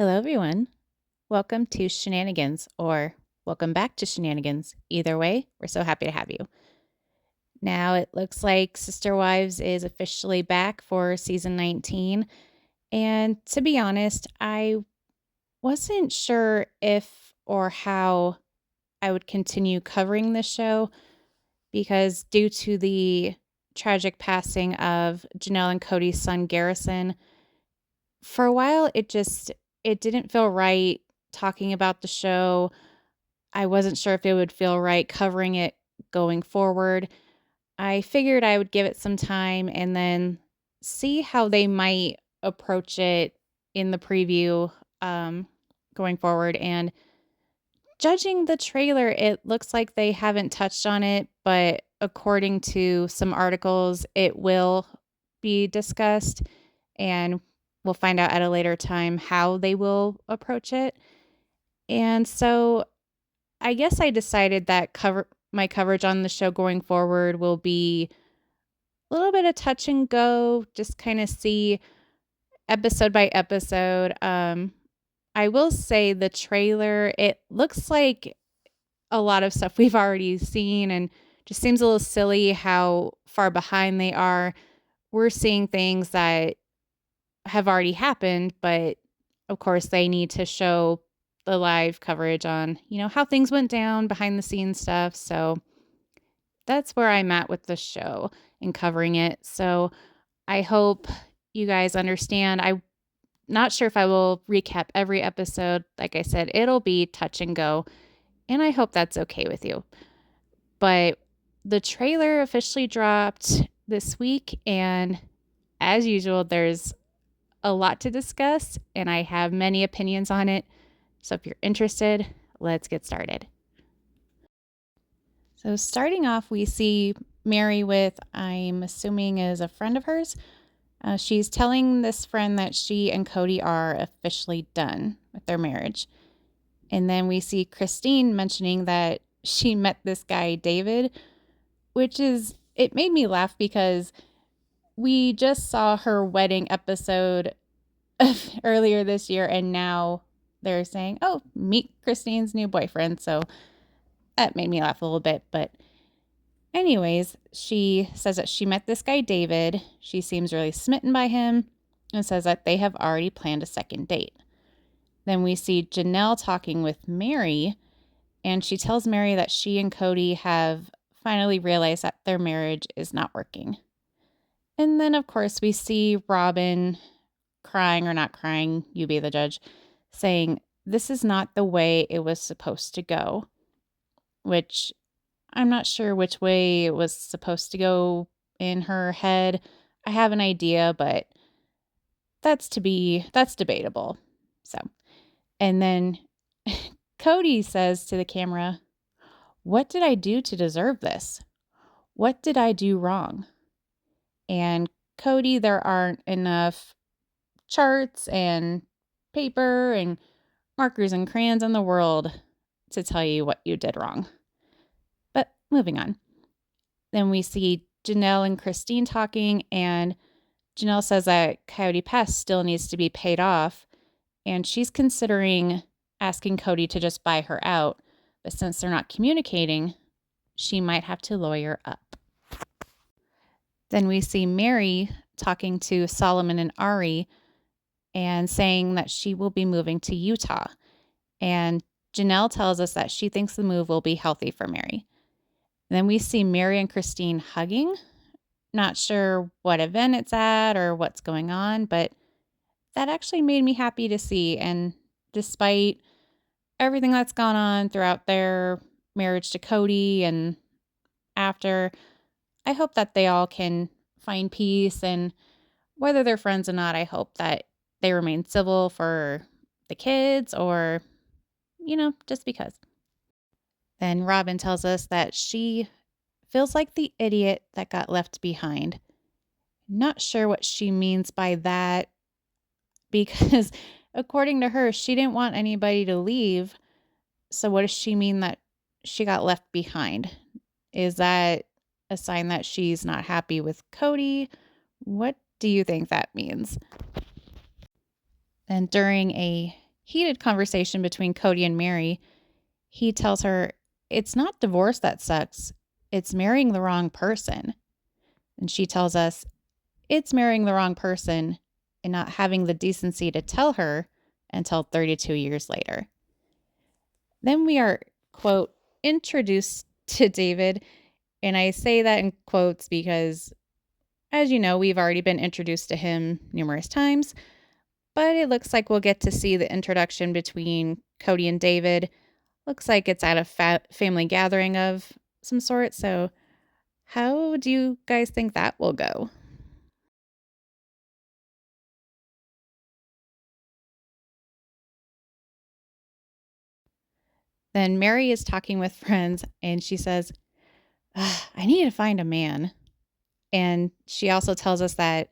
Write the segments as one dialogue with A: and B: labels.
A: Hello, everyone. Welcome to Shenanigans, or welcome back to Shenanigans. Either way, we're so happy to have you. Now, it looks like Sister Wives is officially back for season 19. And to be honest, I wasn't sure if or how I would continue covering this show because, due to the tragic passing of Janelle and Cody's son, Garrison, for a while it didn't feel right talking about the show. I wasn't sure if it would feel right covering it going forward. I figured I would give it some time and then see how they might approach it in the preview, um, going forward. And judging the trailer, it looks like they haven't touched on it, but according to some articles, it will be discussed, and we'll find out at a later time how they will approach it. And so I guess I decided that my coverage on the show going forward will be a little bit of touch and go, just kind of see episode by episode. I will say the trailer, it looks like a lot of stuff we've already seen and just seems a little silly how far behind they are. We're seeing things that have already happened, but of course they need to show the live coverage on, how things went down, behind the scenes stuff. So that's where I'm at with the show and covering it. So I hope you guys understand. I'm not sure if I will recap every episode. Like I said, it'll be touch and go, and I hope that's okay with you. But the trailer officially dropped this week, and as usual, there's a lot to discuss, and I have many opinions on it. So if you're interested, let's get started. So starting off, we see Mary with, I'm assuming is a friend of hers. She's telling this friend that she and Cody are officially done with their marriage. And then we see Christine mentioning that she met this guy, David, it made me laugh because we just saw her wedding episode earlier this year, and now they're saying, oh, meet Christine's new boyfriend. So that made me laugh a little bit. But anyways, she says that she met this guy, David. She seems really smitten by him and says that they have already planned a second date. Then we see Janelle talking with Mary, and she tells Mary that she and Cody have finally realized that their marriage is not working. And then, of course, we see Robin crying or not crying, you be the judge, saying, this is not the way it was supposed to go, which I'm not sure which way it was supposed to go in her head. I have an idea, but that's debatable. So, and then Cody says to the camera, what did I do to deserve this? What did I do wrong? And Cody, there aren't enough charts and paper and markers and crayons in the world to tell you what you did wrong. But moving on. Then we see Janelle and Christine talking, and Janelle says that Coyote Pass still needs to be paid off, and she's considering asking Cody to just buy her out. But since they're not communicating, she might have to lawyer up. Then we see Mary talking to Solomon and Ari and saying that she will be moving to Utah. And Janelle tells us that she thinks the move will be healthy for Mary. And then we see Mary and Christine hugging. Not sure what event it's at or what's going on, but that actually made me happy to see. And despite everything that's gone on throughout their marriage to Cody and after, I hope that they all can find peace. And whether they're friends or not, I hope that they remain civil for the kids or, just because. Then Robin tells us that she feels like the idiot that got left behind. Not sure what she means by that because, according to her, she didn't want anybody to leave. So, what does she mean that she got left behind? Is that a sign that she's not happy with Cody? What do you think that means? And during a heated conversation between Cody and Mary, he tells her, "It's not divorce that sucks, it's marrying the wrong person." And she tells us, "It's marrying the wrong person and not having the decency to tell her until 32 years later." Then we are, quote, introduced to David. And I say that in quotes because, as you know, we've already been introduced to him numerous times. But it looks like we'll get to see the introduction between Cody and David. Looks like it's at a family gathering of some sort. So, how do you guys think that will go? Then Mary is talking with friends and she says, "I need to find a man." And she also tells us that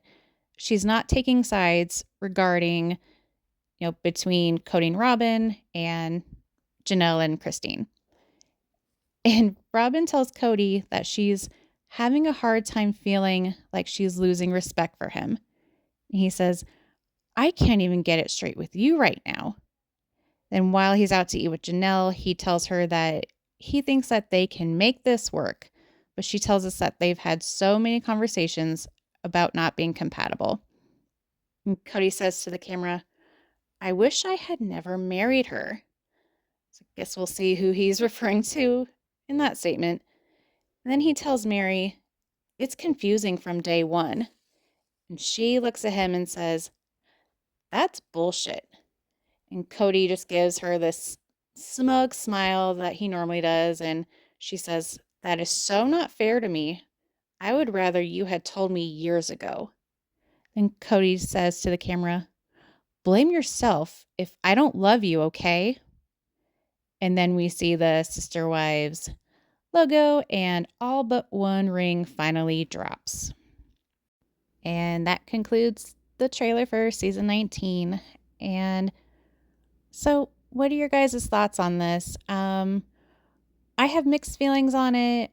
A: she's not taking sides regarding, between Cody and Robin and Janelle and Christine. And Robin tells Cody that she's having a hard time feeling like she's losing respect for him. He says, "I can't even get it straight with you right now." Then while he's out to eat with Janelle, he tells her that he thinks that they can make this work. But she tells us that they've had so many conversations about not being compatible. And Cody says to the camera, "I wish I had never married her." So I guess we'll see who he's referring to in that statement. And then he tells Mary, "It's confusing from day one." And she looks at him and says, "That's bullshit." And Cody just gives her this smug smile that he normally does. And she says, "That is so not fair to me. I would rather you had told me years ago." And Cody says to the camera, "Blame yourself if I don't love you, okay?" And then we see the Sister Wives logo, and all but one ring finally drops. And that concludes the trailer for season 19. And so, what are your guys' thoughts on this? I have mixed feelings on it.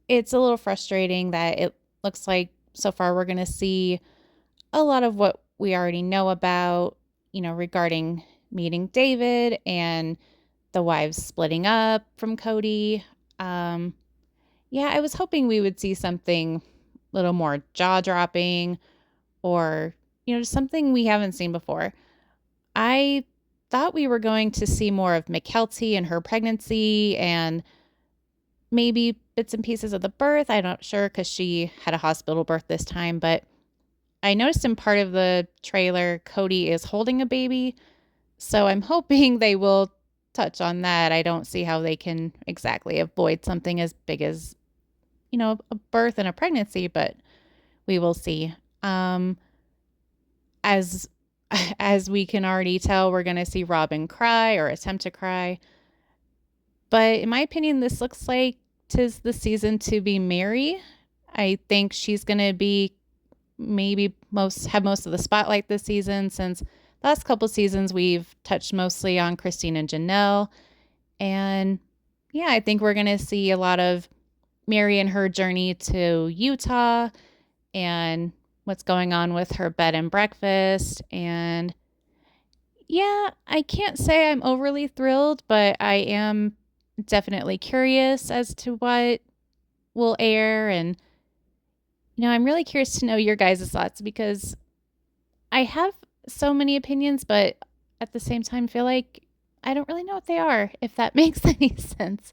A: It's a little frustrating that it looks like so far we're going to see a lot of what we already know about, regarding meeting David and the wives splitting up from Cody. Yeah, I was hoping we would see something a little more jaw dropping or, just something we haven't seen before. I thought we were going to see more of Mykelti and her pregnancy and maybe bits and pieces of the birth. I'm not sure because she had a hospital birth this time, but I noticed in part of the trailer, Cody is holding a baby. So I'm hoping they will touch on that. I don't see how they can exactly avoid something as big as, a birth and a pregnancy, but we will see. As as we can already tell, we're going to see Robin cry or attempt to cry. But in my opinion, this looks like 'tis the season to be Mary. I think she's going to be maybe have most of the spotlight this season, since the last couple seasons we've touched mostly on Christine and Janelle. And yeah, I think we're going to see a lot of Mary and her journey to Utah and what's going on with her bed and breakfast. And yeah, I can't say I'm overly thrilled, but I am definitely curious as to what will air. And, I'm really curious to know your guys' thoughts because I have so many opinions, but at the same time feel like I don't really know what they are, if that makes any sense.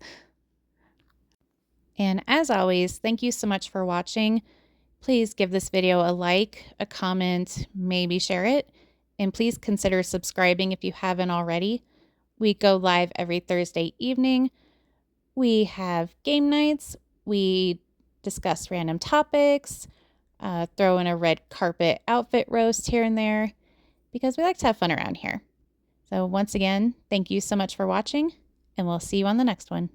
A: And as always, thank you so much for watching. Please give this video a like, a comment, maybe share it, and please consider subscribing if you haven't already. We go live every Thursday evening. We have game nights. We discuss random topics, throw in a red carpet outfit roast here and there, because we like to have fun around here. So once again, thank you so much for watching, and we'll see you on the next one.